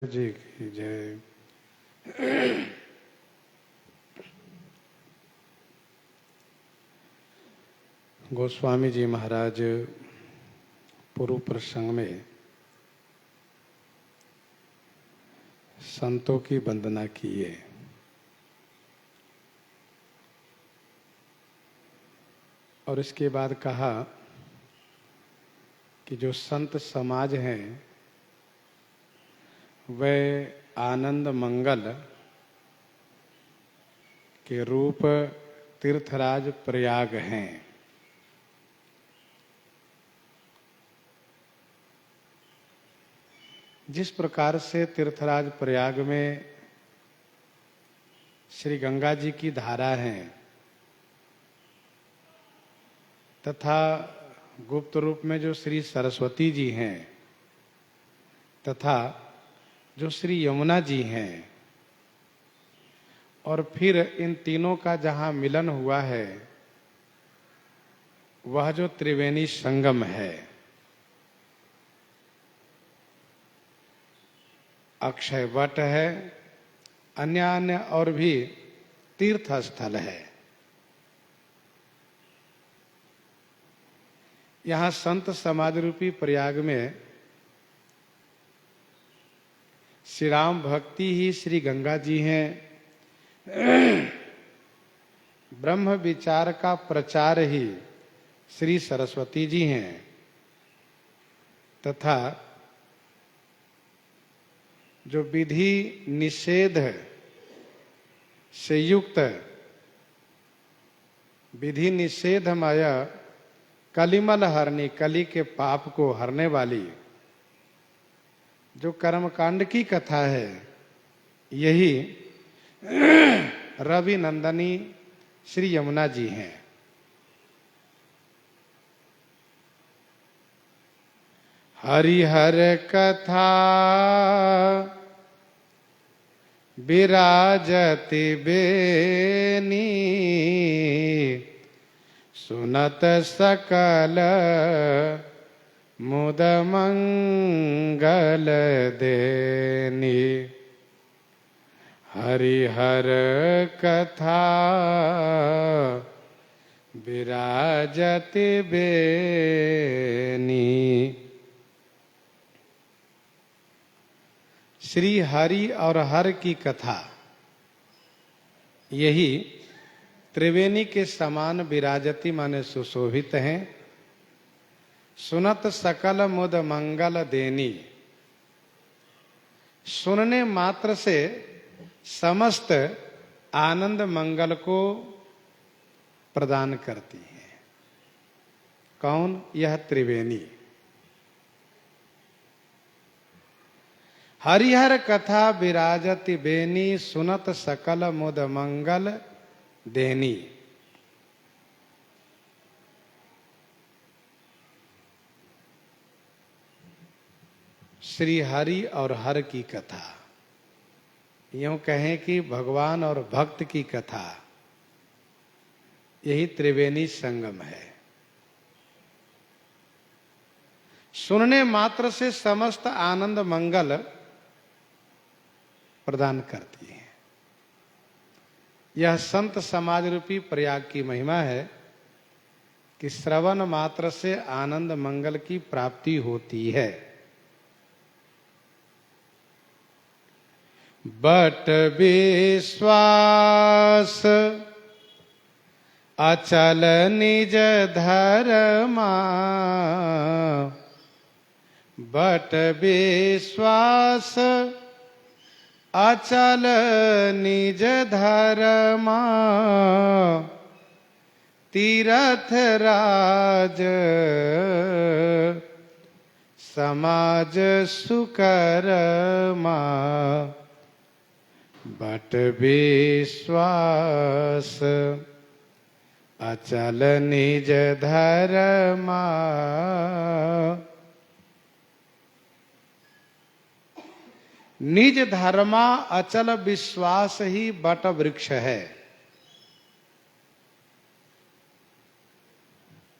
जी की जय। गोस्वामी जी महाराज पूर्व प्रसंग में संतों की वंदना किए। और इसके बाद कहा कि जो संत समाज हैं वह आनंद मंगल के रूप तीर्थराज प्रयाग हैं। जिस प्रकार से तीर्थराज प्रयाग में श्री गंगा जी की धारा है तथा गुप्त रूप में जो श्री सरस्वती जी हैं तथा जो श्री यमुना जी हैं और फिर इन तीनों का जहाँ मिलन हुआ है वह जो त्रिवेणी संगम है, अक्षय वट है, अन्य अन्य और भी तीर्थ स्थल है। यहाँ संत समाज रूपी प्रयाग में श्री राम भक्ति ही श्री गंगा जी हैं, ब्रह्म विचार का प्रचार ही श्री सरस्वती जी हैं तथा जो विधि निषेध से युक्त विधि निषेधमय कलिमल हरणी, कली के पाप को हरने वाली जो कर्मकांड की कथा है, यही रवि नंदनी श्री यमुना जी हैं। हरिहर कथा विराजति बेनी, सुनत सकल मुद मंगल देनी। हरिहर कथा विराजति बेनी। श्री हरि और हर की कथा यही त्रिवेणी के समान विराजती माने सुशोभित हैं। सुनत सकल मुद मंगल देनी, सुनने मात्र से समस्त आनंद मंगल को प्रदान करती है। कौन? यह त्रिवेणी। हरिहर कथा विराजति बेनी, सुनत सकल मुद मंगल देनी। श्री हरि और हर की कथा, यूं कहें कि भगवान और भक्त की कथा, यही त्रिवेणी संगम है। सुनने मात्र से समस्त आनंद मंगल प्रदान करती है। यह संत समाज रूपी प्रयाग की महिमा है कि श्रवण मात्र से आनंद मंगल की प्राप्ति होती है। बट विश्वास अचल निज धर्मा, बट विश्वास अचल निज धर्मा, तीरथ राज समाज सुकर्मा। बट विश्वास अचल निज धर्मा, निज धर्मा अचल विश्वास ही बट वृक्ष है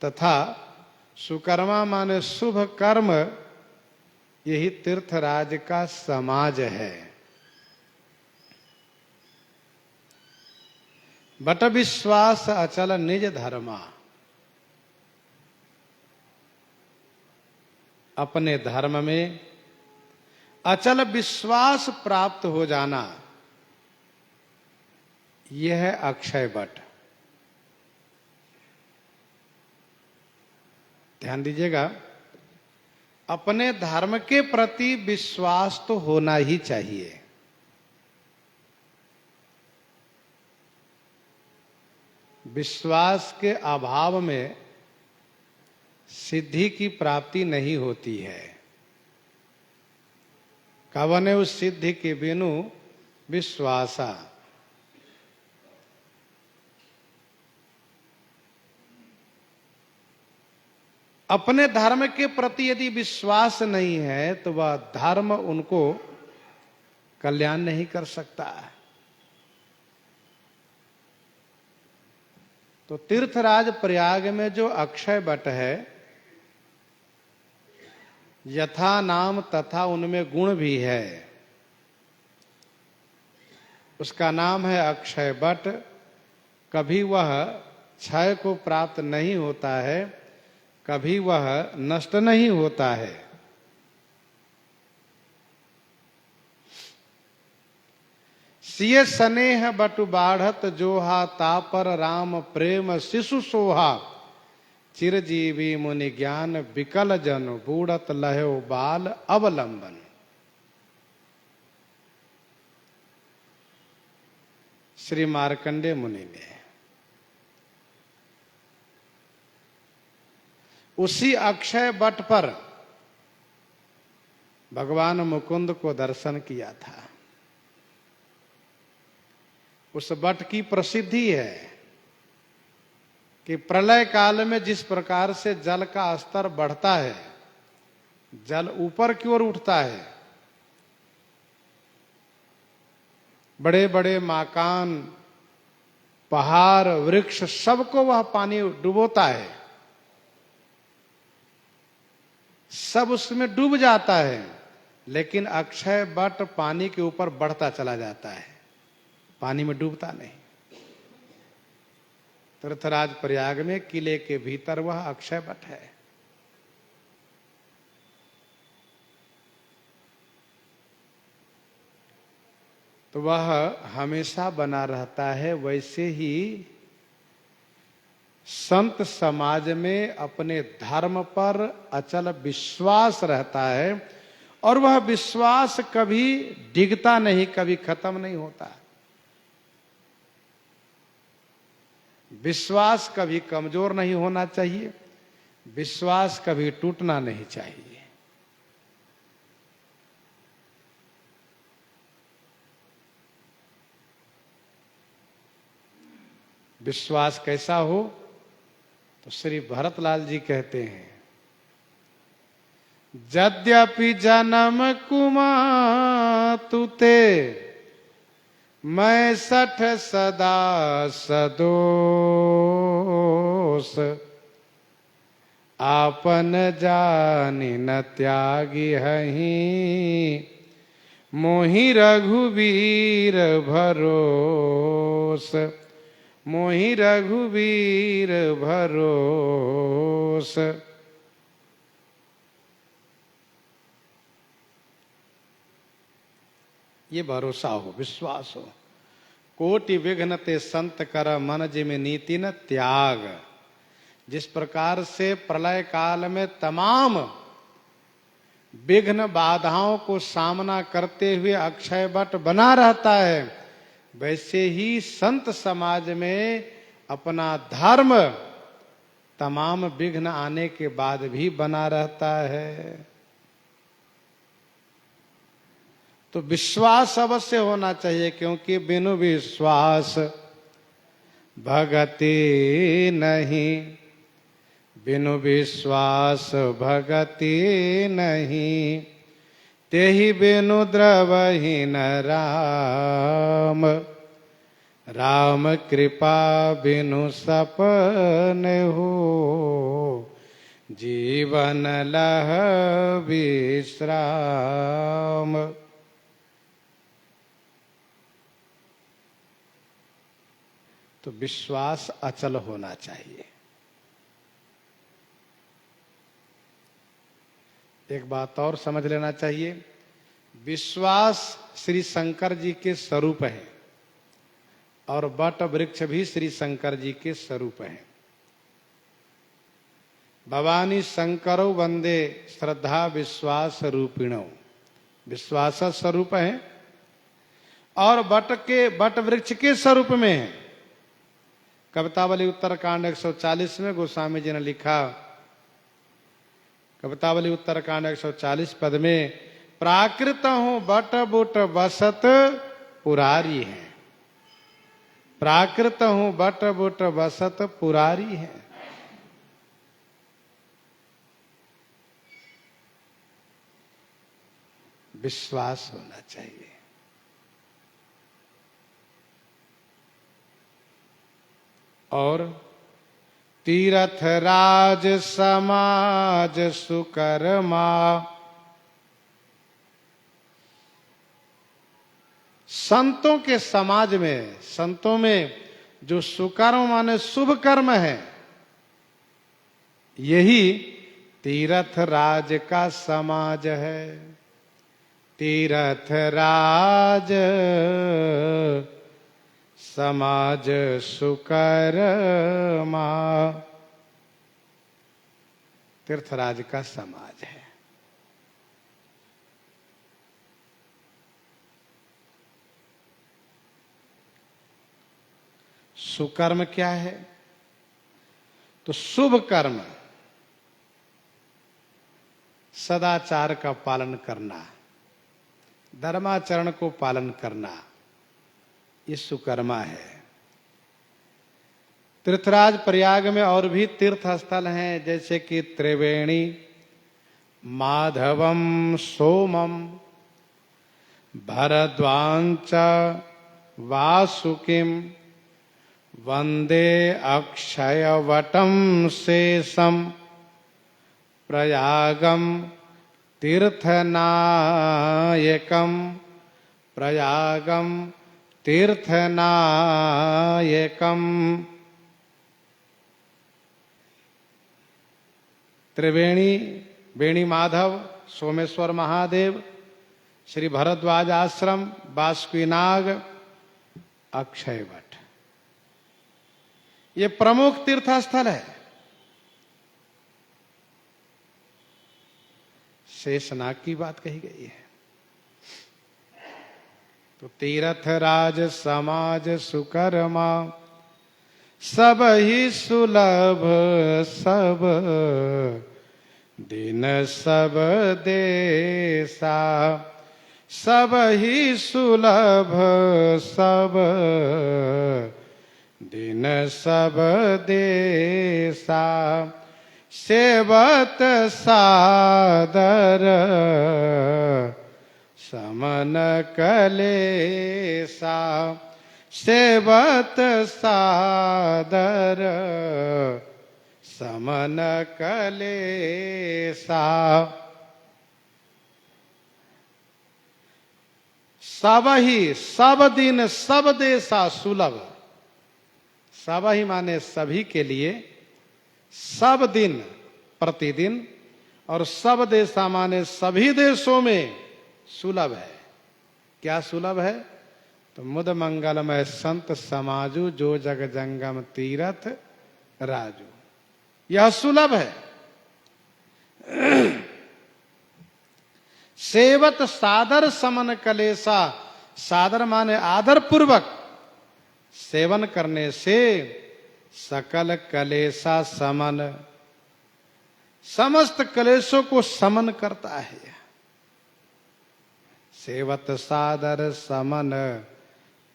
तथा सुकर्मा माने शुभ कर्म यही तीर्थराज का समाज है। बट विश्वास अचल निज धर्मा, अपने धर्म में अचल विश्वास प्राप्त हो जाना, यह है अक्षय वट। ध्यान दीजिएगा, अपने धर्म के प्रति विश्वास तो होना ही चाहिए। विश्वास के अभाव में सिद्धि की प्राप्ति नहीं होती है। कवने उस सिद्धि के बिनु विश्वासा। अपने धर्म के प्रति यदि विश्वास नहीं है तो वह धर्म उनको कल्याण नहीं कर सकता है। तो तीर्थराज प्रयाग में जो अक्षय वट है, यथा नाम तथा उनमें गुण भी है। उसका नाम है अक्षय वट। कभी वह क्षय को प्राप्त नहीं होता है, कभी वह नष्ट नहीं होता है। सिय स्नेह बटु बाढ़त जोहा, तापर राम प्रेम शिशु सोहा। चिरजीवी मुनि ज्ञान विकल जन, बूढ़त लहो बाल अवलंबन। श्री मार्कंडेय मुनि ने उसी अक्षय वट पर भगवान मुकुंद को दर्शन किया था। उस वट की प्रसिद्धि है कि प्रलय काल में जिस प्रकार से जल का स्तर बढ़ता है, जल ऊपर की ओर उठता है, बड़े बड़े मकान, पहाड़, वृक्ष, सबको वह पानी डुबोता है, सब उसमें डूब जाता है। लेकिन अक्षय वट पानी के ऊपर बढ़ता चला जाता है, पानी में डूबता नहीं। तीर्थराज प्रयाग में किले के भीतर वह अक्षय वट है। तो वह हमेशा बना रहता है। वैसे ही संत समाज में अपने धर्म पर अचल विश्वास रहता है और वह विश्वास कभी डिगता नहीं, कभी खत्म नहीं होता। विश्वास कभी कमजोर नहीं होना चाहिए, विश्वास कभी टूटना नहीं चाहिए। विश्वास कैसा हो तो श्री भरतलाल जी कहते हैं, यद्यपि जन्म कुमातुते, मैं सठ सदा सदोष। आपन जानि न त्यागी हहीं, मोहि रघुवीर भरोस। मोहि रघुवीर भरोस। ये भरोसा हो, विश्वास हो। कोटि विघ्न ते संत कर, मन जिम नीति न त्याग। जिस प्रकार से प्रलय काल में तमाम विघ्न बाधाओं को सामना करते हुए अक्षय वट बना रहता है, वैसे ही संत समाज में अपना धर्म तमाम विघ्न आने के बाद भी बना रहता है। तो विश्वास अवश्य होना चाहिए, क्योंकि बिनु विश्वास भगति नहीं। बिनु विश्वास भगति नहीं, तेहि बिनु द्रवहि न राम। राम कृपा बिनु सपन हो, जीवन लह विश्राम। तो विश्वास अचल होना चाहिए। एक बात और समझ लेना चाहिए, विश्वास श्री शंकर जी के स्वरूप है और वट वृक्ष भी श्री शंकर जी के स्वरूप है। भवानी शंकरो वंदे श्रद्धा विश्वास रूपिणो, विश्वास स्वरूप है और वट वृक्ष के स्वरूप में है। कवितावली उत्तरकांड 140 में गोस्वामी जी ने लिखा, कवितावली उत्तरकांड 140 पद में, प्राकृत हूं बट बुट बसत पुरारी है। प्राकृत हूं बट बुट बसत पुरारी है। विश्वास होना चाहिए। और तीर्थ राज समाज सुकर्मा, संतों के समाज में, संतों में जो सुकर्म माने शुभ कर्म है, यही तीर्थ राज का समाज है। तीर्थ राज समाज सुकर्मा, तीर्थराज का समाज है। सुकर्म क्या है? तो शुभ कर्म, सदाचार का पालन करना, धर्माचरण को पालन करना, ये सुकर्मा है। तीर्थराज प्रयाग में और भी तीर्थ स्थल हैं, जैसे कि त्रिवेणी, माधवम, सोमम, भरद्वांच, वासुकिम, वंदे अक्षयवटम शेषम, प्रयागम तीर्थनायकम, प्रयागम तीर्थनायकम। त्रिवेणी, वेणी माधव, सोमेश्वर महादेव, श्री भरद्वाज आश्रम, बासुकीनाग, अक्षयवट, ये प्रमुख तीर्थ स्थल है। शेषनाग की बात कही गई है। तो तीर्थ राज समाज सुकर्मा, सब ही सुलभ सब दिन सब देसा, सब ही सुलभ सब दिन सब देसा, सेवत सादर समन कलेसा, सेवत सादर समन कलेसा। सब ही, सब दिन सब देसा सुलभ, सब ही माने सभी के लिए, सब दिन प्रतिदिन, और सब देशा माने सभी देशों में सुलभ है। क्या सुलभ है? तो मुद मंगलमय संत समाजू, जो जग जंगम तीरथ राजू, यह सुलभ है। सेवत सादर समन कलेसा, सादर माने आदर पूर्वक, सेवन करने से सकल कलेसा समन, समस्त कलेशों को समन करता है। सेवत सादर समन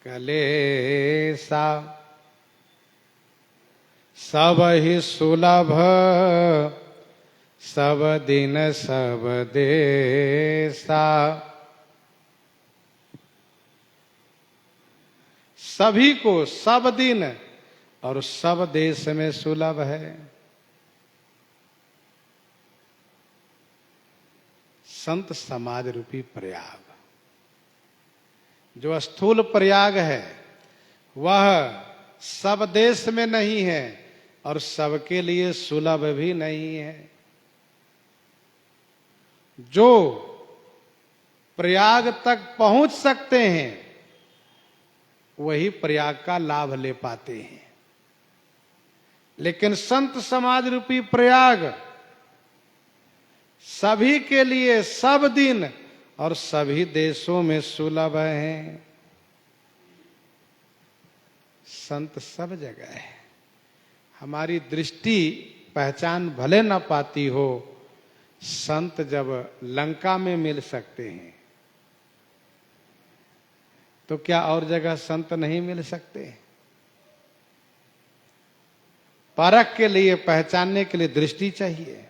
कलेसा, सब ही सुलभ सब दिन सब देसा, सभी को सब दिन और सब देश में सुलभ है। संत समाज रूपी प्रयाग। जो स्थूल प्रयाग है वह सब देश में नहीं है और सबके लिए सुलभ भी नहीं है। जो प्रयाग तक पहुंच सकते हैं वही प्रयाग का लाभ ले पाते हैं। लेकिन संत समाज रूपी प्रयाग सभी के लिए सब दिन और सभी देशों में सुलभ है। संत सब जगह है। हमारी दृष्टि पहचान भले न पाती हो, संत जब लंका में मिल सकते हैं तो क्या और जगह संत नहीं मिल सकते? परख के लिए, पहचानने के लिए दृष्टि चाहिए।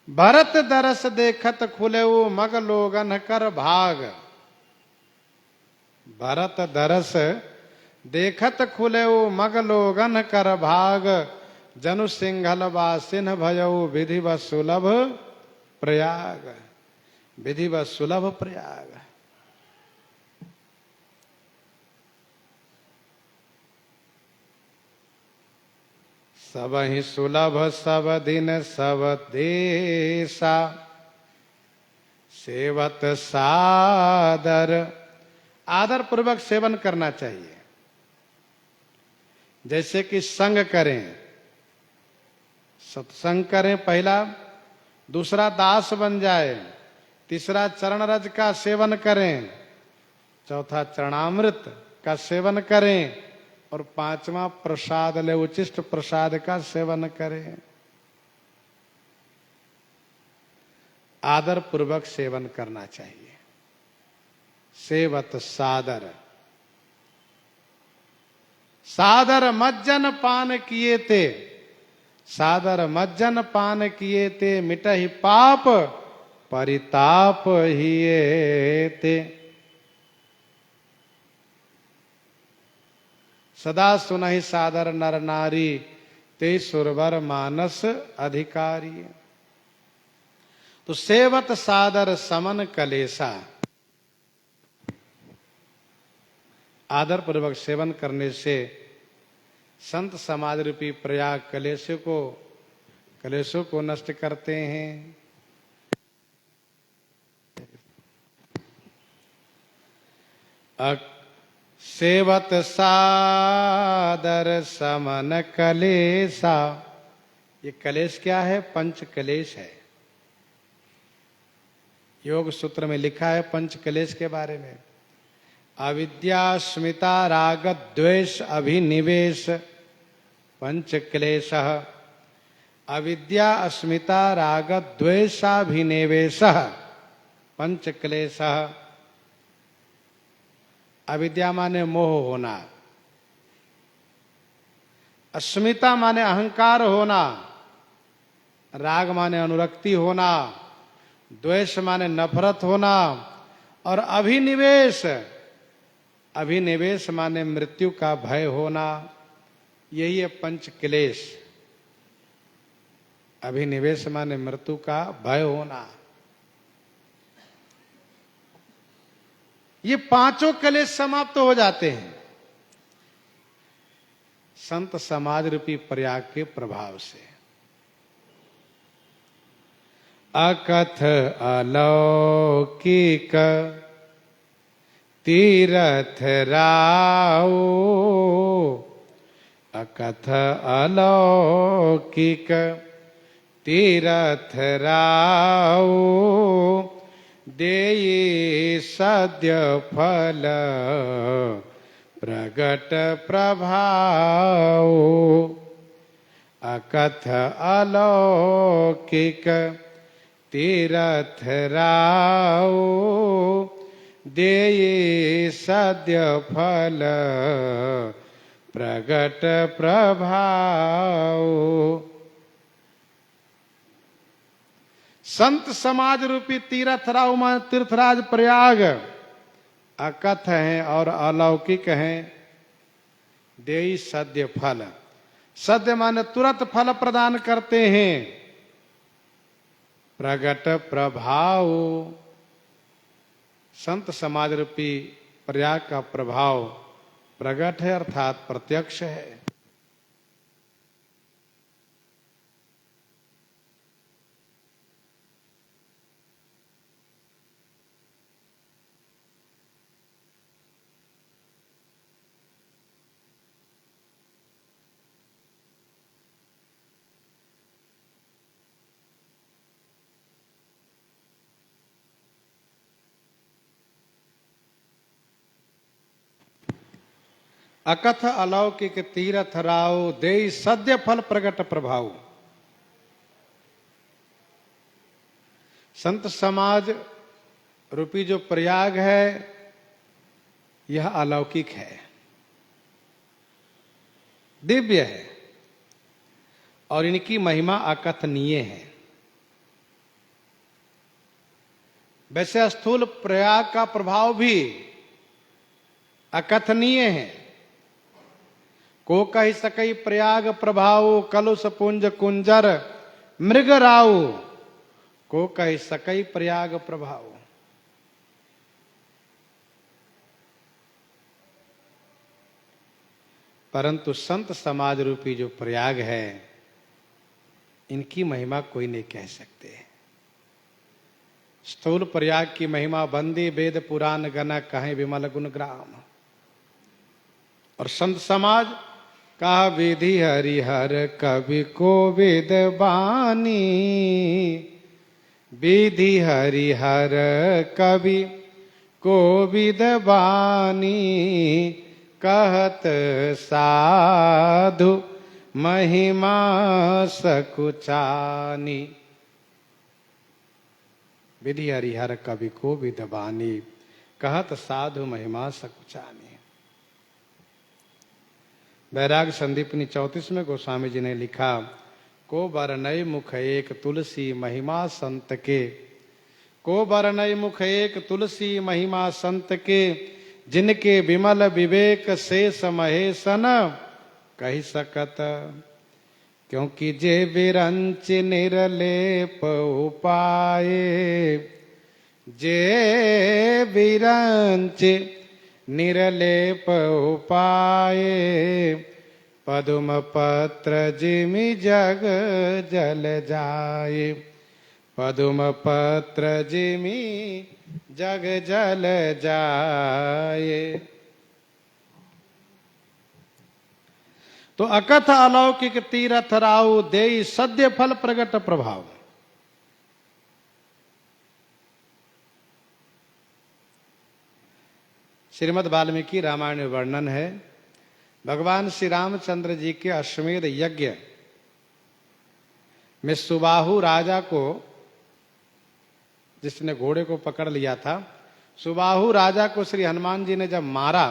भरत दरस देखत खुले वो मग लोगन कर भाग। भरत दरस देखत खुले वो मग लोगन कर भाग। जनु सिंघल वासिन भयऊ विधि व सुलभ प्रयाग। विधि व सुलभ प्रयाग। सब ही सुलभ सब दिन सब देशा। सेवत सादर। आदर पूर्वक सेवन करना चाहिए। जैसे कि संग करें, सत्संग करें पहला, दूसरा दास बन जाए, तीसरा चरण रज का सेवन करें, चौथा चरणामृत का सेवन करें और पांचवा प्रसाद ले उचिष्ट प्रसाद का सेवन करें। आदर पूर्वक सेवन करना चाहिए। सेवत सादर। सादर मज्जन पान किए ते। सादर मज्जन पान किए ते मिटहि पाप परिताप हिए ते। सदा सुनहि सादर नर नारी ते सुरवर मानस अधिकारी। तो सेवत सादर समन कलेसा। आदर पूर्वक सेवन करने से संत समाज रूपी प्रयाग कलेशों को नष्ट करते हैं। सेवत सादर समन कलेसा। ये कलेश क्या है? पंच कलेश है। योग सूत्र में लिखा है पंच कलेश के बारे में। अविद्या स्मिता राग द्वेष अभिनिवेश पंच क्लेश। अविद्या अस्मिता राग द्वेषाभिनिवेश पंच क्लेश। अविद्या माने मोह होना, अस्मिता माने अहंकार होना, राग माने अनुरक्ति होना, द्वेष माने नफरत होना और अभिनिवेश, अभिनिवेश माने मृत्यु का भय होना। यही है पंच क्लेश। अभिनिवेश माने मृत्यु का भय होना। ये पांचों क्लेश समाप्त हो जाते हैं संत समाज रूपी प्रयाग के प्रभाव से। अकथ अलौकिक तीरथ राओ। अकथ अलौकिक तीरथ राओ। देई सद्य फल प्रगट प्रभाव। अकथ अलौकिक तीरथ राओ। देई सद्य फल प्रगट प्रभाव। संत समाज रूपी तीर्थराज तीर्थराज प्रयाग अकथ हैं और अलौकिक हैं। देई सद्य फल। सद्य माने तुरंत फल प्रदान करते हैं प्रगट प्रभाव, संत समाज रूपी प्रयाग का प्रभाव प्रगट है अर्थात प्रत्यक्ष है। अकथ अलौकिक तीरथ राव देई सद्य फल प्रगट प्रभाव। संत समाज रूपी जो प्रयाग है यह अलौकिक है, दिव्य है और इनकी महिमा अकथनीय है। वैसे स्थूल प्रयाग का प्रभाव भी अकथनीय है। को कही सकई प्रयाग प्रभाव, कलुष पुंज कुंजर मृग राव। को कही सकई प्रयाग प्रभाव। परंतु संत समाज रूपी जो प्रयाग है इनकी महिमा कोई नहीं कह सकते। स्थूल प्रयाग की महिमा बंदी वेद पुराण गण कहें विमल गुण ग्राम। और संत समाज का विधि हरिहर कवि को वेद बानी। विधि हरिहर कवि को विद बानी। कहत साधु महिमा सकुचानी। विधि हरिहर कवि को विद बानी। कहत साधु महिमा सकुचानी। वैराग संदीपनी 34 में गोस्वामी जी ने लिखा, को बरनई मुख एक तुलसी महिमा संत के। को बरनई मुख एक तुलसी महिमा संत के। जिनके विमल विवेक शेष महेशन कही सकत। क्योंकि जे विरंच निरलेप उपाये। जे विरंच निरलेप उपाये। पदुम पत्र जिमि जग जल जाए। पदुम पत्र जिमि जग जल जाए। तो अकथ अलौकिक तीरथ राव देई सद्य फल प्रगट प्रभाव। श्रीमद् वाल्मीकि रामायण में वर्णन है, भगवान श्री रामचंद्र जी के अश्वमेध यज्ञ में सुबाहु राजा को, जिसने घोड़े को पकड़ लिया था, सुबाहु राजा को श्री हनुमान जी ने जब मारा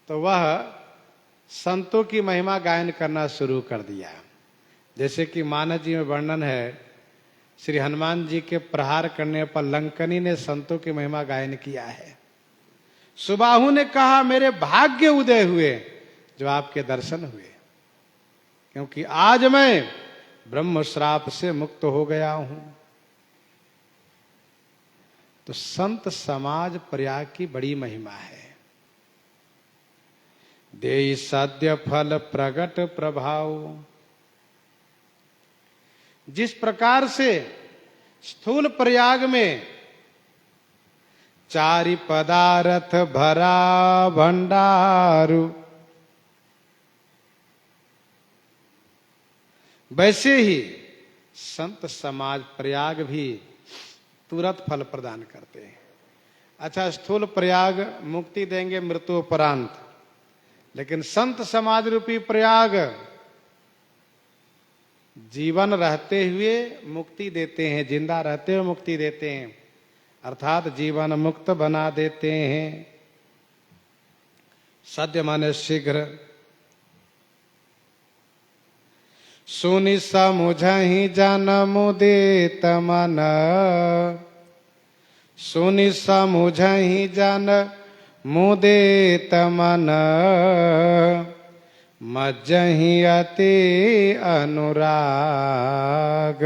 तो वह संतों की महिमा गायन करना शुरू कर दिया। जैसे कि मानस जी में वर्णन है, श्री हनुमान जी के प्रहार करने पर लंकनी ने संतों की महिमा गायन किया है। सुबाहु ने कहा, मेरे भाग्य उदय हुए जो आपके दर्शन हुए, क्योंकि आज मैं ब्रह्म श्राप से मुक्त हो गया हूं। तो संत समाज प्रयाग की बड़ी महिमा है। देई सद्य फल प्रगट प्रभाव। जिस प्रकार से स्थूल प्रयाग में चारि पदार्थ भरा भंडारु, वैसे ही संत समाज प्रयाग भी तुरंत फल प्रदान करते हैं। अच्छा, स्थूल प्रयाग मुक्ति देंगे मृत्युपरांत, लेकिन संत समाज रूपी प्रयाग जीवन रहते हुए मुक्ति देते हैं, जिंदा रहते हुए मुक्ति देते हैं, अर्थात जीवन मुक्त बना देते हैं। सद्य माने शीघ्र। सुनि समुझहि जन मुदित मन। सुनि समुझहि जन मुदित मन। मज्जहि अति अनुराग।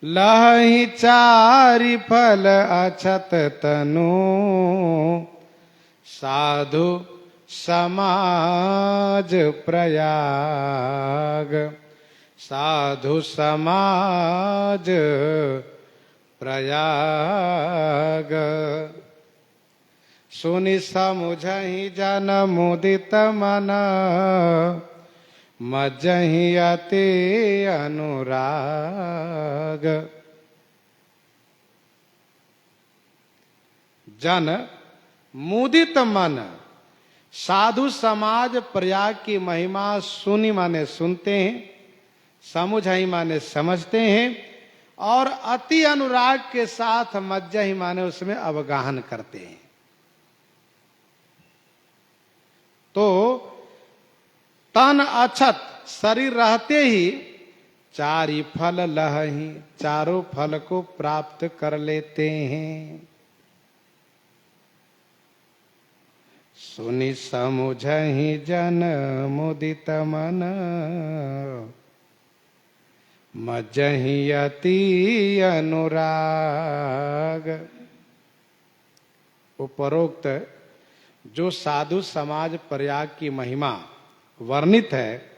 लहि चारि फल अछत तनु, साधु समाज प्रयाग। साधु समाज प्रयाग। सुनि समुझहि जन मुदित मन, मज्जहि अति अनुराग। जन मुदित मन, साधु समाज प्रयाग की महिमा सुनी माने सुनते हैं, समुझहि माने समझते हैं, और अति अनुराग के साथ मज्जहि माने उसमें अवगाहन करते हैं। तो तन अछत, शरीर रहते ही चारि फल लहहि, चारों फल को प्राप्त कर लेते हैं। सुनि समुझहि जन मुदित मन, मज्जहि अति अनुराग। उपरोक्त जो साधु समाज प्रयाग की महिमा वर्णित है,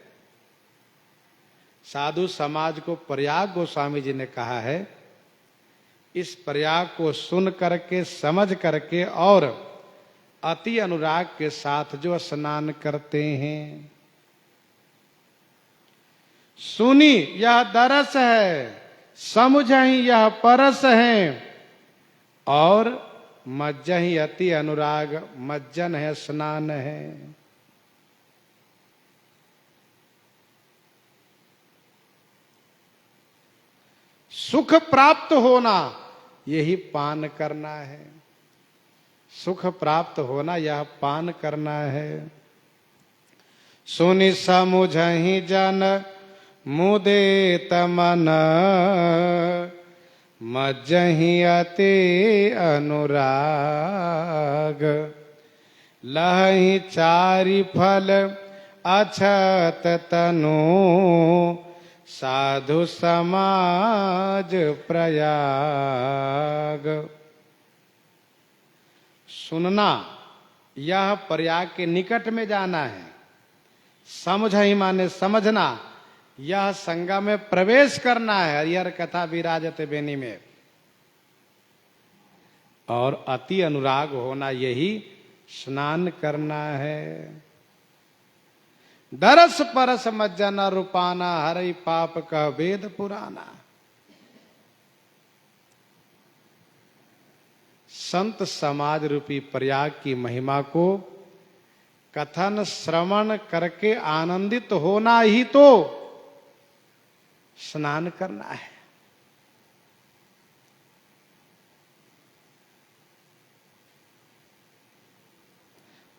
साधु समाज को प्रयाग गोस्वामी जी ने कहा है। इस प्रयाग को सुन करके, समझ करके और अति अनुराग के साथ जो स्नान करते हैं। सुनी यह दरस है, समुझहि यह परस है, और मज्जहि अति अनुराग, मज्जन है, स्नान है। सुख प्राप्त होना यही पान करना है। सुख प्राप्त होना यह पान करना है। सुनि समुझहि जन मुदित मन, मज्जहि अति अनुराग। लहि चारि फल अछत तनु, साधु समाज प्रयाग। सुनना यह प्रयाग के निकट में जाना है। समझहि माने समझना, यह संगा में प्रवेश करना है। हरिहर कथा विराजत बेनी में। और अति अनुराग होना यही स्नान करना है। दरस परस मज्जन रूपाना, हरि पाप का वेद पुराना। संत समाज रूपी प्रयाग की महिमा को कथन श्रवण करके आनंदित होना ही तो स्नान करना है।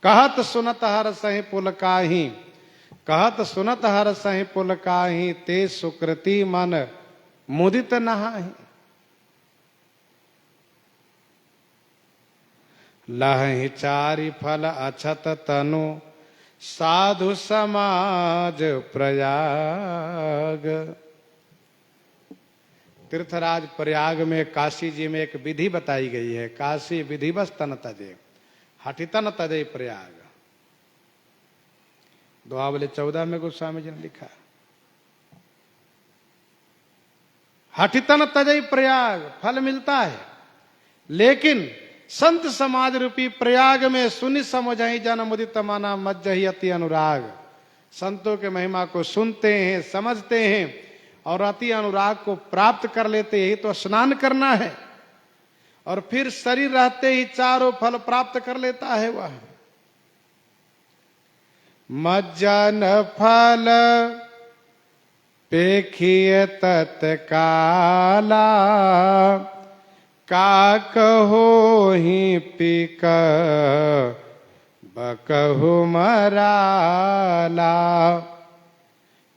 कहत सुनत हर सहि पुलकाहि, कहत सुनत हर सहि पुलकाहि, ते सुकृति मन मुदित नहाहि। लहि चारि फल अछत तनु, साधु समाज प्रयाग। तीर्थराज प्रयाग में, काशी जी में एक विधि बताई गई है। काशी विधिवस तन तजे, हठितन तजे प्रयाग। दुआवली 14 में गोस्वामी जी ने लिखा, हठितन तजई प्रयाग, फल मिलता है। लेकिन संत समाज रूपी प्रयाग में सुनि समझहि जन मुदित मना, मज्जहि अति अनुराग। संतों के महिमा को सुनते हैं, समझते हैं और अति अनुराग को प्राप्त कर लेते हैं। तो स्नान करना है और फिर शरीर रहते ही चारों फल प्राप्त कर लेता है वह। मज्जन फल पेखिय तत्काला, का कहोहि पिक बकहु मराला।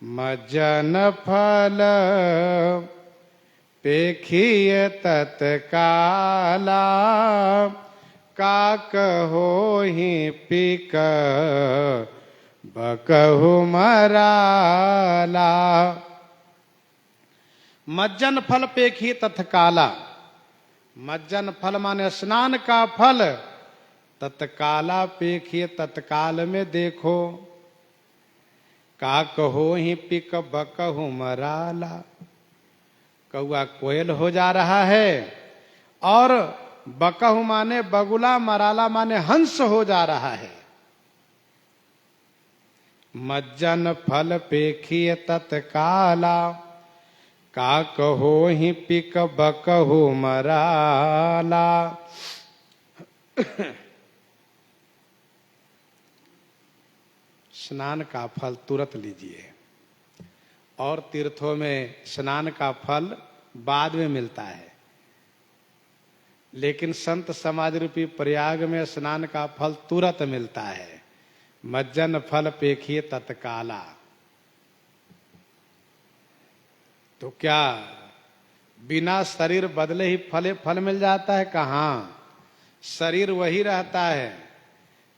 मज्जन फल पेखिय तत्काला, का कहोहि पिक बकहु मराला। मज्जन फल पेखी तत्काला। मज्जन फल माने स्नान का फल, तत्काला पेखिए तत्काल में देखो। का कहो ही पिक बकहु मराला। कौआ कोयल हो जा रहा है, और बकहु माने बगुला, मराला माने हंस हो जा रहा है। मज्जन फल पेखिए तत्काला, का कहो ही पिक बकहु मराला। स्नान का फल तुरंत लीजिए, और तीर्थों में स्नान का फल बाद में मिलता है, लेकिन संत समाज रूपी प्रयाग में स्नान का फल तुरंत मिलता है। मज्जन फल पेखिए तत्काला। तो क्या बिना शरीर बदले ही फल मिल जाता है? कहाँ, शरीर वही रहता है,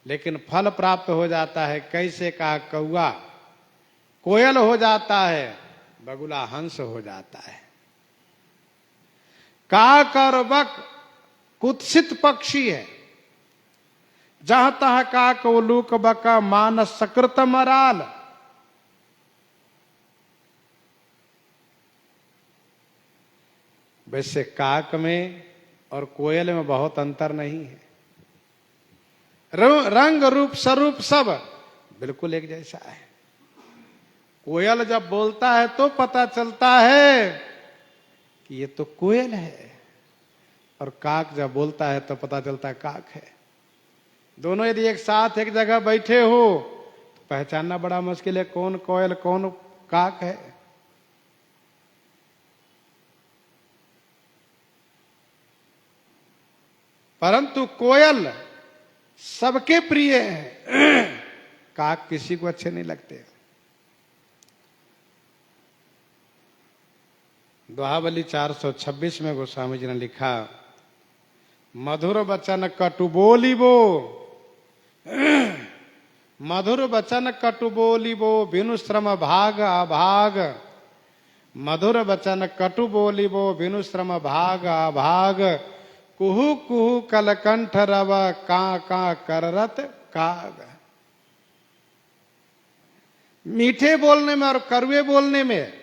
लेकिन फल प्राप्त हो जाता है। कैसे? कहा कौआ कोयल हो जाता है, बगुला हंस हो जाता है। काक और बक कुत्सित पक्षी है, जहां तह काक उलूक बका मानस सकृत मराल। वैसे काक में और कोयल में बहुत अंतर नहीं है। रंग रूप स्वरूप सब बिल्कुल एक जैसा है। कोयल जब बोलता है तो पता चलता है कि ये तो कोयल है, और काक जब बोलता है तो पता चलता है काक है। दोनों यदि एक साथ एक जगह बैठे हो तो पहचानना बड़ा मुश्किल है कौन कोयल कौन काक है। परंतु कोयल सबके प्रिय है, काक किसी को अच्छे नहीं लगते। दोहावली 426 में गोस्वामी जी ने लिखा, मधुर वचन कटु बोलिबो, मधुर वचन कटु बोलिबो, बिनु श्रम भाग अभाग। मधुर वचन कटु बोलिबो, बिनु श्रम भाग अभाग। कुहू कुहू कलकंठ रव, का कररत काग। मीठे बोलने में और कड़वे बोलने में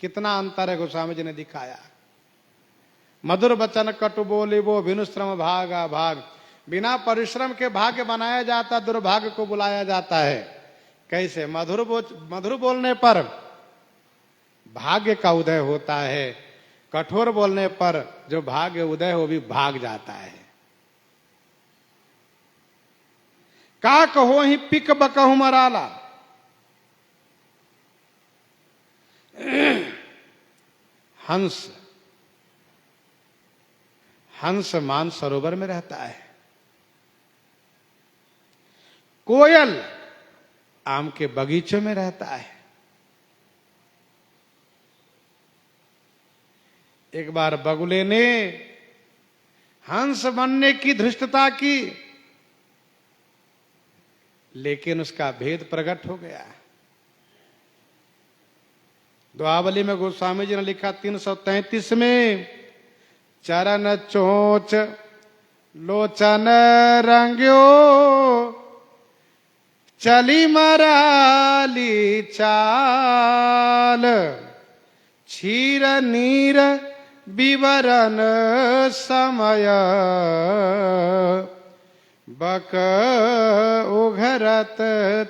कितना अंतर है, गोस्वामी जी ने दिखाया। मधुर वचन कटु बोलिबो, बिनु श्रम भाग अभाग। बिना परिश्रम के भाग्य बनाया जाता, दुर्भाग्य को बुलाया जाता है। कैसे? मधुर बोलने पर भाग्य का उदय होता है, कठोर बोलने पर जो भाग्य उदय हो भी भाग जाता है। का कहो ही पिक बकहु मराला। हंस, हंस मान सरोवर में रहता है। कोयल आम के बगीचे में रहता है। एक बार बगुले ने हंस बनने की धृष्टता की, लेकिन उसका भेद प्रकट हो गया। दोहावली में गोस्वामी जी ने लिखा 333 में, चरण चोच लोचन रंग्यो, चली मराली चाल। क्षीर नीर विवरण समय, बक उघरत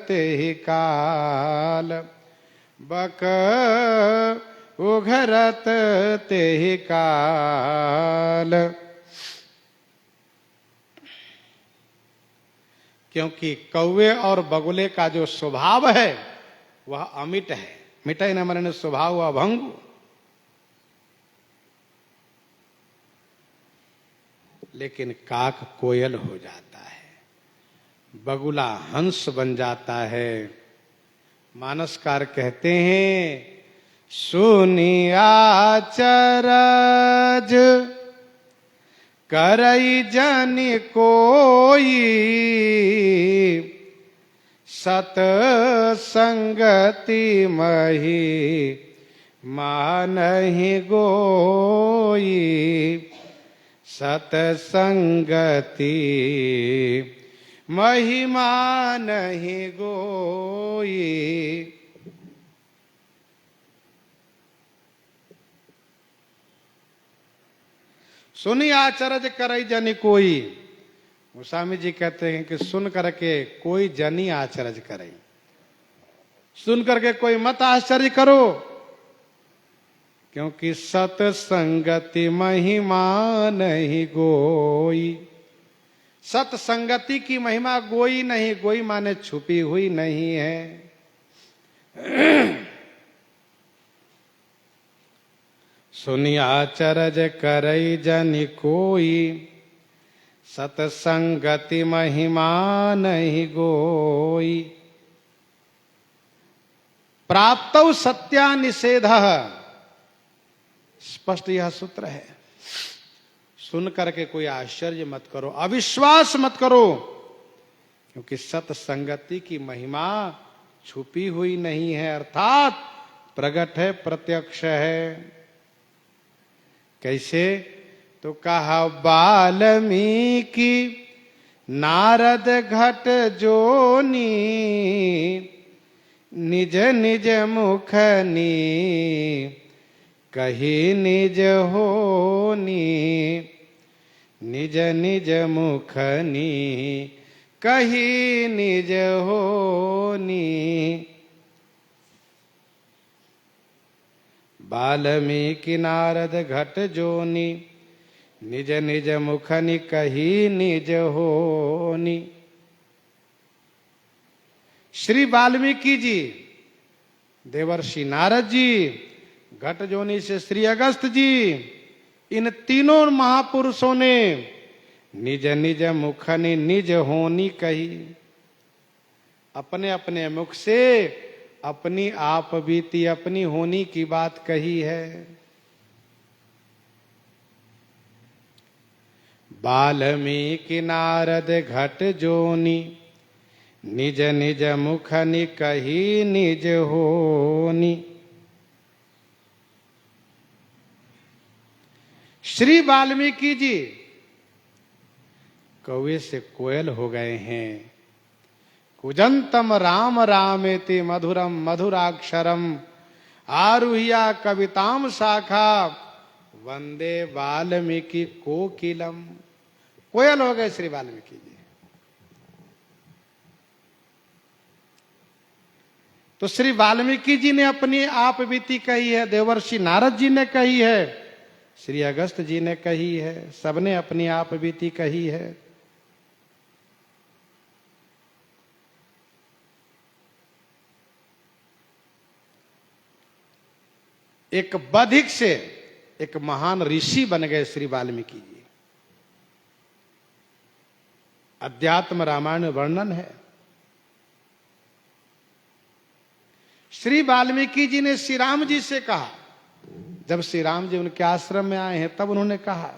तेहि काल। बक उघरत तेहि काल। क्योंकि कौवे और बगुले का जो स्वभाव है वह अमिट है। मिटाई न मरने स्वभाव अभंगु। लेकिन काक कोयल हो जाता है, बगुला हंस बन जाता है। मानसकार कहते हैं, सुनिया चरज करई जन कोई, सत संगति मही मानहि गोई, सतसंगति महिमा नहीं गोई। सुनी आचरज करई जनि कोई। गोस्वामी जी कहते हैं कि सुन करके कोई जनी आचरज करे, सुन करके कोई मत आश्चर्य करो, क्योंकि सतसंगति महिमा नहीं गोई। सतसंगति की महिमा गोई नहीं, गोई माने छुपी हुई नहीं है। सुनी आचरज करई जनि कोई, सतसंगति महिमा नहीं गोई। प्राप्तौ सत्या निषेधः, स्पष्ट यह सूत्र है। सुन करके कोई आश्चर्य मत करो, अविश्वास मत करो, क्योंकि सत्संगति की महिमा छुपी हुई नहीं है, अर्थात प्रकट है, प्रत्यक्ष है। कैसे? तो कहा वाल्मीकि नारद घट जोनी, निज निज मुखनी कही निज होनी, निज निज मुखनी कही निज होनी। वाल्मीकि नारद घट जोनी, निज निज मुखनि कही निज होनी। श्री वाल्मीकि जी, देवर्षि नारद जी, घट जोनी से श्री अगस्त जी, इन तीनों महापुरुषों ने निज निज मुखनि निज होनी कही, अपने अपने मुख से अपनी आप बीती, अपनी होनी की बात कही है। वाल्मीकि नारद घट जोनी, निज निज मुखनि कही निज होनी। श्री वाल्मीकि जी कौवे से कोयल हो गए हैं। कुजंतम राम रामेति मधुरम मधुराक्षरम, आरुह्या कविताम शाखा, वंदे वाल्मीकि कोकिलम। कोयल हो गए श्री वाल्मीकि जी। तो श्री वाल्मीकि जी ने अपनी आप बीती कही है, देवर्षि नारद जी ने कही है, श्री अगस्त जी ने कही है, सबने अपनी आप बीती कही है। एक बधिक से एक महान ऋषि बन गए श्री वाल्मीकि जी। अध्यात्म रामायण में वर्णन है। श्री वाल्मीकि जी ने श्री राम जी से कहा, जब श्री राम जी उनके आश्रम में आए हैं, तब उन्होंने कहा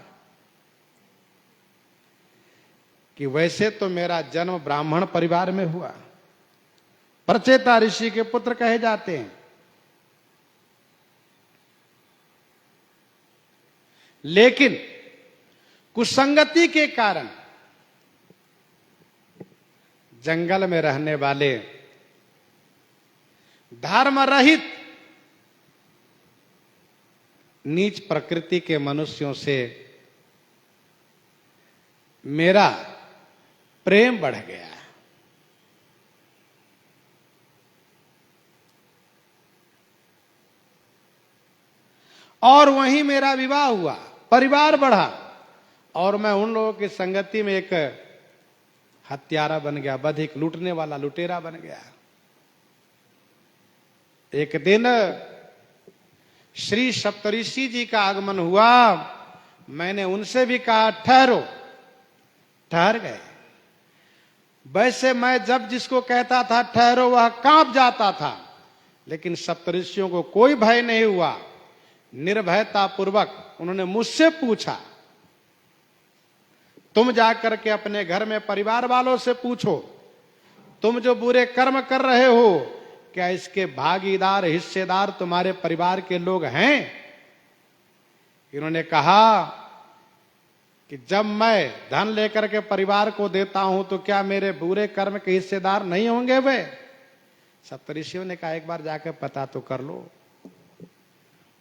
कि वैसे तो मेरा जन्म ब्राह्मण परिवार में हुआ, प्रचेता ऋषि के पुत्र कहे जाते हैं, लेकिन कुसंगति के कारण जंगल में रहने वाले धर्म रहित नीच प्रकृति के मनुष्यों से मेरा प्रेम बढ़ गया। और वहीं मेरा विवाह हुआ, परिवार बढ़ा, और मैं उन लोगों की संगति में एक हत्यारा बन गया, बधिक, लूटने वाला लुटेरा बन गया। एक दिन श्री सप्तऋषि जी का आगमन हुआ। मैंने उनसे भी कहा ठहरो, ठहर गए। वैसे मैं जब जिसको कहता था ठहरो, वह कांप जाता था, लेकिन सप्तऋषियों को कोई भय नहीं हुआ। निर्भयता पूर्वक उन्होंने मुझसे पूछा, तुम जाकर के अपने घर में परिवार वालों से पूछो तुम जो बुरे कर्म कर रहे हो, क्या इसके भागीदार हिस्सेदार तुम्हारे परिवार के लोग हैं? इन्होंने कहा कि जब मैं धन लेकर के परिवार को देता हूं तो क्या मेरे बुरे कर्म के हिस्सेदार नहीं होंगे वे? सप्तऋषियों ने कहा एक बार जाकर पता तो कर लो।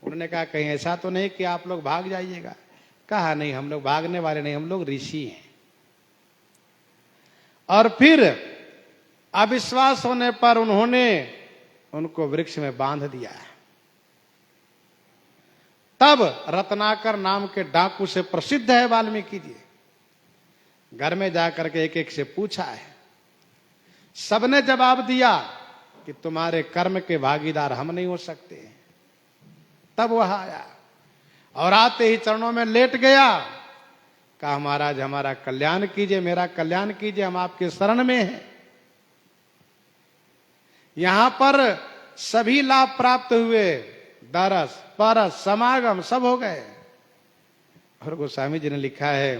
उन्होंने कहा कहीं ऐसा तो नहीं कि आप लोग भाग जाइएगा? कहा नहीं, हम लोग भागने वाले नहीं, हम लोग ऋषि हैं। और फिर अविश्वास होने पर उन्होंने उनको वृक्ष में बांध दिया। तब रत्नाकर नाम के डाकू से प्रसिद्ध है वाल्मीकि जी, घर में जाकर के एक एक से पूछा है। सबने जवाब दिया कि तुम्हारे कर्म के भागीदार हम नहीं हो सकते। तब वह आया और आते ही चरणों में लेट गया। कहा महाराज हमारा कल्याण कीजिए, मेरा कल्याण कीजिए, हम आपके शरण में हैं। यहां पर सभी लाभ प्राप्त हुए, दरस परस समागम सब हो गए। और गोस्वामी जी ने लिखा है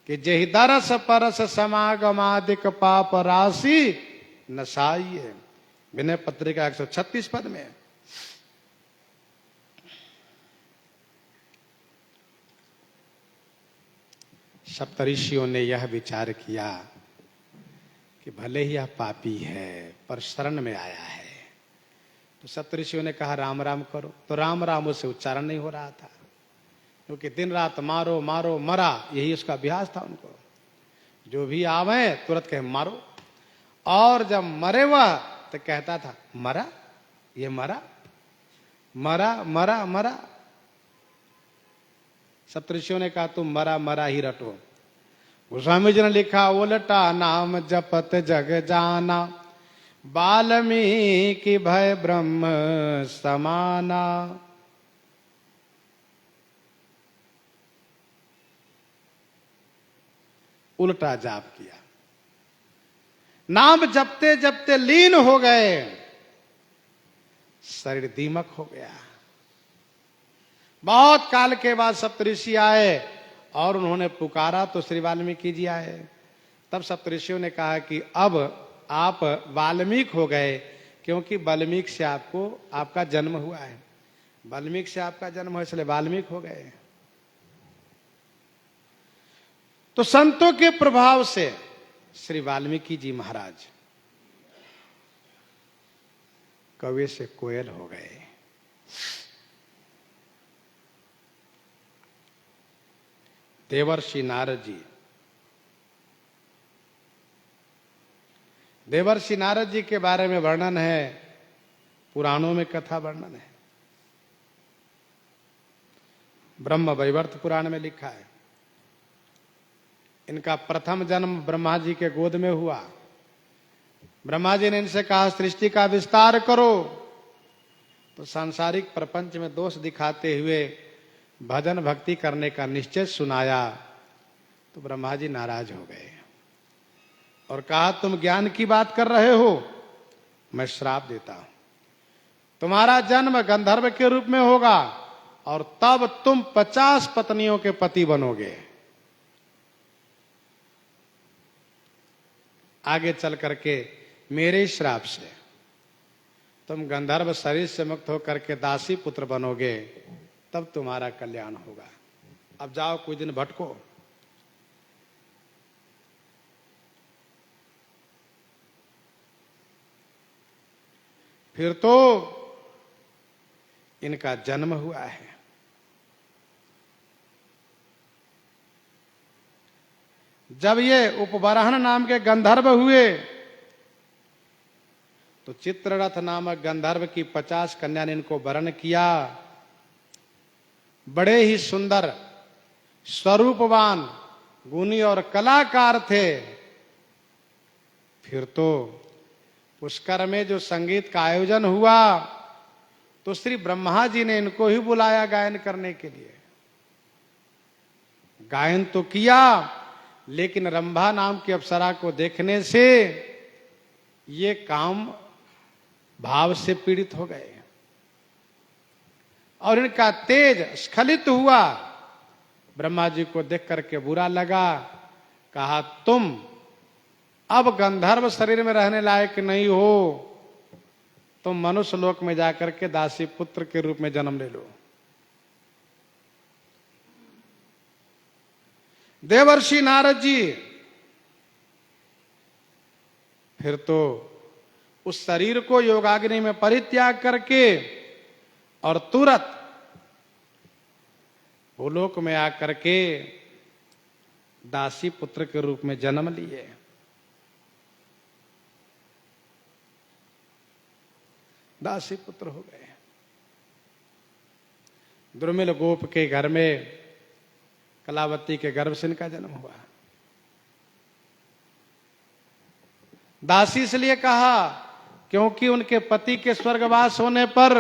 कि जेहि दरस परस समागम आदिक पाप राशि नसाइए, विनय पत्रिका 136 पद में। सप्तऋषियों ने यह विचार किया कि भले ही यह पापी है पर शरण में आया है, तो सप्तऋषियों ने कहा राम राम करो। तो राम राम उसे उच्चारण नहीं हो रहा था, क्योंकि दिन रात मारो मारो मरा, यही उसका अभ्यास था उनको। जो भी आवे तुरंत कहे मारो, और जब मरे वह तो कहता था मरा, ये मरा मरा मरा मरा। सप्तऋषियों ने कहा तुम मरा मरा ही रटो। गोस्वामी जी ने लिखा उलटा नाम जपत जग जाना, वाल्मीकि भय ब्रह्म समाना। उल्टा जाप किया, नाम जपते जपते लीन हो गए, शरीर दीमक हो गया। बहुत काल के बाद सप्तऋषि आए और उन्होंने पुकारा तो श्री वाल्मीकि जी आए। तब सप्तऋषियों ने कहा कि अब आप वाल्मीकि हो गए, क्योंकि वाल्मीकि से आपको आपका जन्म हुआ है, वाल्मीकि से आपका जन्म हुआ, इसलिए वाल्मीकि हो गए। तो संतों के प्रभाव से श्री वाल्मीकि जी महाराज कौवे से कोयल हो गए। देवर्षि नारद जी, देवर्षि नारद जी के बारे में वर्णन है, पुराणों में कथा वर्णन है। ब्रह्म वैवर्त पुराण में लिखा है इनका प्रथम जन्म ब्रह्मा जी के गोद में हुआ। ब्रह्मा जी ने इनसे कहा सृष्टि का विस्तार करो, तो सांसारिक प्रपंच में दोष दिखाते हुए भजन भक्ति करने का निश्चय सुनाया। तो ब्रह्मा जी नाराज हो गए और कहा तुम ज्ञान की बात कर रहे हो, मैं श्राप देता हूं, तुम्हारा जन्म गंधर्व के रूप में होगा और तब तुम 50 पत्नियों के पति बनोगे। आगे चल करके मेरे श्राप से तुम गंधर्व शरीर से मुक्त होकर के दासी पुत्र बनोगे, तब तुम्हारा कल्याण होगा। अब जाओ कुछ दिन भटको। फिर तो इनका जन्म हुआ है। जब ये उपबराहन नाम के गंधर्व हुए तो चित्ररथ नामक गंधर्व की 50 कन्या ने इनको वरण किया। बड़े ही सुंदर स्वरूपवान गुणी और कलाकार थे। फिर तो पुष्कर में जो संगीत का आयोजन हुआ तो श्री ब्रह्मा जी ने इनको ही बुलाया गायन करने के लिए। गायन तो किया, लेकिन रंभा नाम की अप्सरा को देखने से ये काम भाव से पीड़ित हो गए और इनका तेज स्खलित हुआ। ब्रह्मा जी को देख करके बुरा लगा, कहा तुम अब गंधर्व शरीर में रहने लायक नहीं हो तो मनुष्य लोक में जाकर के दासी पुत्र के रूप में जन्म ले लो। देवर्षि नारद जी फिर तो उस शरीर को योगाग्नि में परित्याग करके और तुरंत भूलोक में आकर के दासी पुत्र के रूप में जन्म लिए। दासी पुत्र हो गए। द्रुमिल गोप के घर में कलावती के गर्भ से इनका जन्म हुआ। दासी इसलिए कहा क्योंकि उनके पति के स्वर्गवास होने पर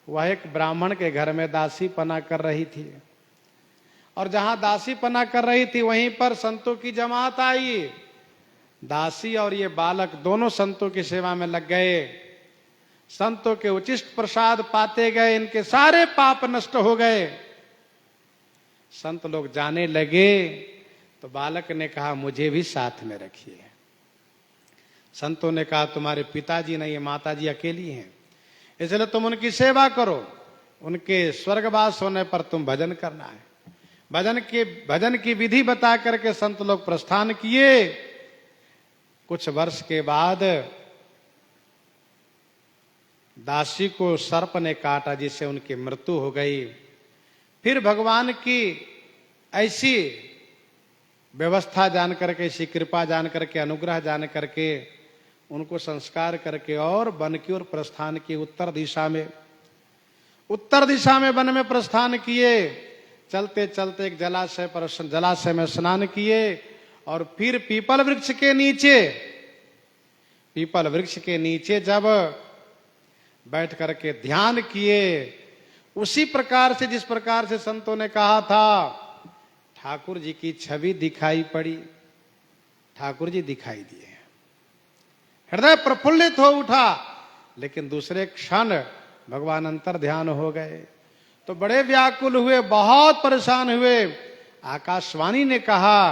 वह एक ब्राह्मण के घर में दासी पना कर रही थी, और जहां दासी पना कर रही थी वहीं पर संतों की जमात आई। दासी और ये बालक दोनों संतों की सेवा में लग गए। संतों के उचिष्ट प्रसाद पाते गए, इनके सारे पाप नष्ट हो गए। संत लोग जाने लगे तो बालक ने कहा मुझे भी साथ में रखिए। संतों ने कहा तुम्हारे पिताजी नहीं है, माताजी अकेली हैं, इसलिए तुम उनकी सेवा करो। उनके स्वर्गवास होने पर तुम भजन करना है। भजन की विधि बता करके संत लोग प्रस्थान किए। कुछ वर्ष के बाद दासी को सर्प ने काटा जिससे उनकी मृत्यु हो गई। फिर भगवान की ऐसी व्यवस्था जान करके, ऐसी कृपा जान करके, अनुग्रह जान करके उनको संस्कार करके और वन की ओर प्रस्थान किए। उत्तर दिशा में वन में प्रस्थान किए। चलते चलते एक जलाशय में स्नान किए और फिर पीपल वृक्ष के नीचे जब बैठ करके ध्यान किए, उसी प्रकार से जिस प्रकार से संतों ने कहा था, ठाकुर जी की छवि दिखाई पड़ी। ठाकुर जी दिखाई दिए, हृदय प्रफुल्लित हो उठा। लेकिन दूसरे क्षण भगवान अंतर ध्यान हो गए तो बड़े व्याकुल हुए, बहुत परेशान हुए। आकाशवाणी ने कहा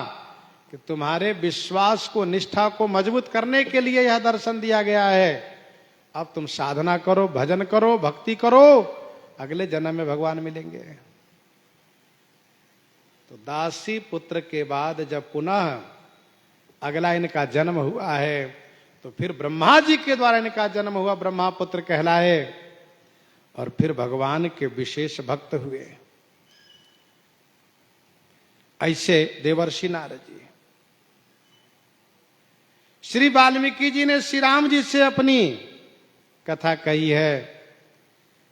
कि तुम्हारे विश्वास को, निष्ठा को मजबूत करने के लिए यह दर्शन दिया गया है। अब तुम साधना करो, भजन करो, भक्ति करो, अगले जन्म में भगवान मिलेंगे। तो दासी पुत्र के बाद जब पुनः अगला इनका जन्म हुआ है तो फिर ब्रह्मा जी के द्वारा इनका जन्म हुआ, ब्रह्मा पुत्र कहलाए, और फिर भगवान के विशेष भक्त हुए। ऐसे देवर्षि नारद जी। श्री वाल्मीकि जी ने श्री राम जी से अपनी कथा कही है।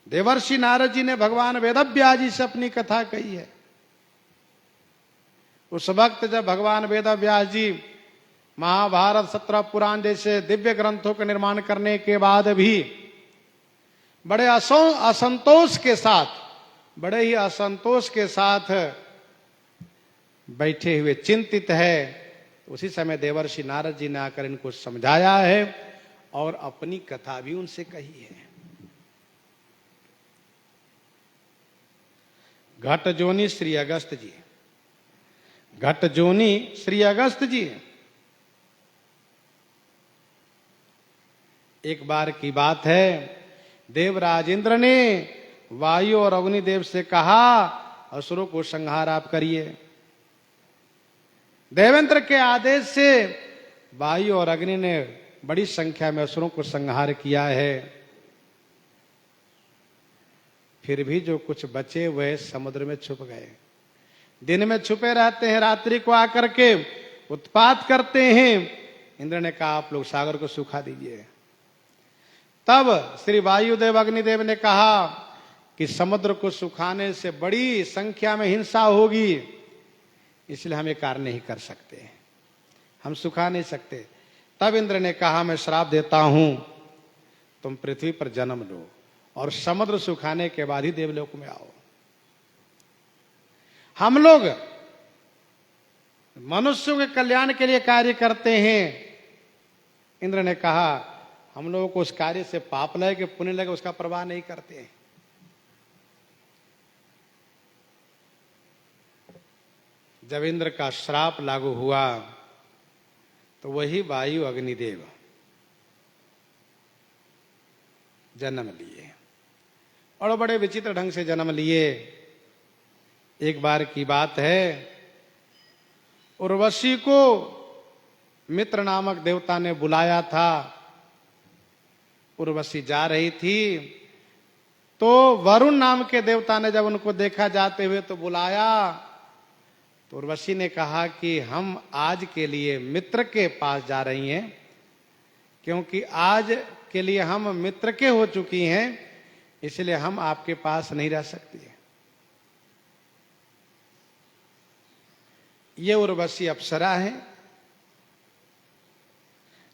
देवर्षि नारद जी ने भगवान वेदव्यास जी से अपनी कथा कही है। उस वक्त जब भगवान वेदव्यास जी महाभारत, 17 पुराण जैसे दिव्य ग्रंथों का निर्माण करने के बाद भी बड़े असंतोष के साथ बैठे हुए, चिंतित है, उसी समय देवर्षि नारद जी ने आकर इनको समझाया है और अपनी कथा भी उनसे कही है। घटजोनी श्री अगस्त जी। घटजोनी श्री अगस्त जी। एक बार की बात है, देवराज इंद्र ने वायु और अग्निदेव से कहा असुरों को संहार आप करिए। देवेंद्र के आदेश से वायु और अग्नि ने बड़ी संख्या में असुरों को संहार किया है। फिर भी जो कुछ बचे हुए समुद्र में छुप गए। दिन में छुपे रहते हैं, रात्रि को आकर के उत्पात करते हैं। इंद्र ने कहा आप लोग सागर को सुखा दीजिए। तब श्री वायुदेव अग्निदेव ने कहा कि समुद्र को सुखाने से बड़ी संख्या में हिंसा होगी, इसलिए हम ये कार्य नहीं कर सकते, हम सुखा नहीं सकते। तब इंद्र ने कहा मैं श्राप देता हूं, तुम पृथ्वी पर जन्म लो और समुद्र सुखाने के बाद ही देवलोक में आओ। हम लोग मनुष्यों के कल्याण के लिए कार्य करते हैं। इंद्र ने कहा हम लोगों को उस कार्य से पाप लगे कि पुण्य लगे उसका परवाह नहीं करते। जब इंद्र का श्राप लागू हुआ तो वही वायु अग्निदेव जन्म लिए और बड़े विचित्र ढंग से जन्म लिए। एक बार की बात है, उर्वशी को मित्र नामक देवता ने बुलाया था। उर्वशी जा रही थी तो वरुण नाम के देवता ने जब उनको देखा जाते हुए तो बुलाया। तो उर्वशी ने कहा कि हम आज के लिए मित्र के पास जा रही हैं, क्योंकि आज के लिए हम मित्र के हो चुकी हैं, इसलिए हम आपके पास नहीं रह सकती। ये उर्वशी अप्सरा है।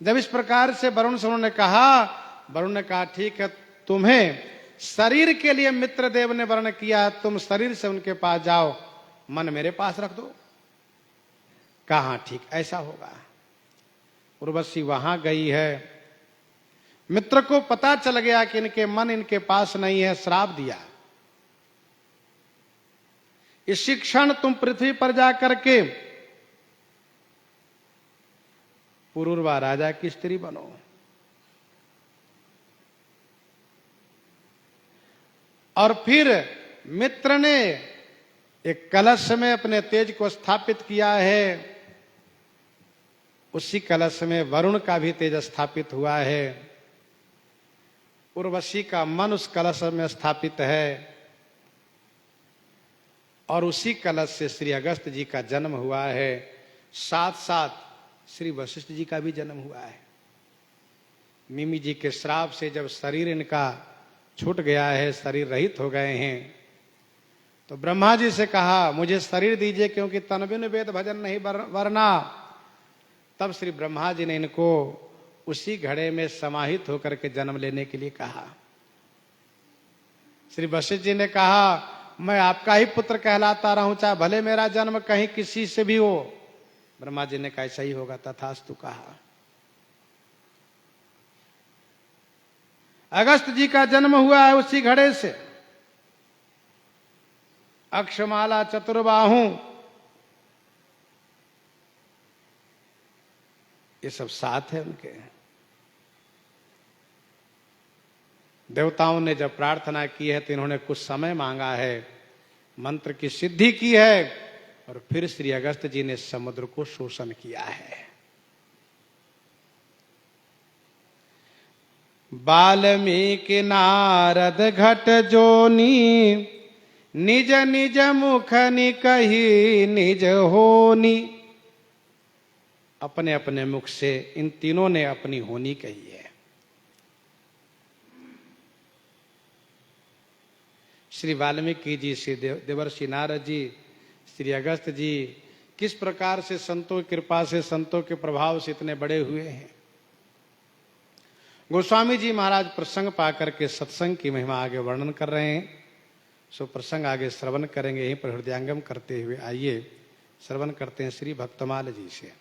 जब इस प्रकार से वरुण से उन्होंने कहा, वरुण ने कहा ठीक है, तुम्हें शरीर के लिए मित्रदेव ने वर्ण किया, तुम शरीर से उनके पास जाओ, मन मेरे पास रख दो। कहा ठीक ऐसा होगा। उर्वशी वहां गई है। मित्र को पता चल गया कि इनके मन इनके पास नहीं है, श्राप दिया, इसी क्षण तुम पृथ्वी पर जाकर के पुरूरवा राजा की स्त्री बनो। और फिर मित्र ने एक कलश में अपने तेज को स्थापित किया है, उसी कलश में वरुण का भी तेज स्थापित हुआ है। उर्वशी का मन उस कलश में स्थापित है और उसी कलश से श्री अगस्त जी का जन्म हुआ है। साथ साथ श्री वशिष्ठ जी का भी जन्म हुआ है। मिमी जी के श्राप से जब शरीर इनका छूट गया है, शरीर रहित हो गए हैं, तो ब्रह्मा जी से कहा मुझे शरीर दीजिए, क्योंकि तन बिन वेद भजन नहीं वरना। तब श्री ब्रह्मा जी ने इनको उसी घड़े में समाहित होकर के जन्म लेने के लिए कहा। श्री वशिष्ठ जी ने कहा मैं आपका ही पुत्र कहलाता रहूं, चाहे भले मेरा जन्म कहीं किसी से भी हो। ब्रह्मा जी ने कहा ऐसा ही होगा, तथास्तु कहा। अगस्त जी का जन्म हुआ है उसी घड़े से। अक्षमाला चतुर्बाहु, ये सब साथ है उनके। देवताओं ने जब प्रार्थना की है तो इन्होंने कुछ समय मांगा है, मंत्र की सिद्धि की है, और फिर श्री अगस्त जी ने समुद्र को शोषण किया है। वाल्मीकि नारद घट जोनी, निज निज मुख निकहि निज होनी। अपने अपने मुख से इन तीनों ने अपनी होनी कही है। श्री वाल्मीकि जी, श्री देवर्षि नारद जी, श्री अगस्त जी किस प्रकार से संतों की कृपा से, संतों के प्रभाव से इतने बड़े हुए हैं। गोस्वामी जी महाराज प्रसंग पाकर के सत्संग की महिमा आगे वर्णन कर रहे हैं। सो प्रसंग आगे श्रवण करेंगे। यहीं पर हृदयांगम करते हुए आइए श्रवण करते हैं श्री भक्तमाल जी से।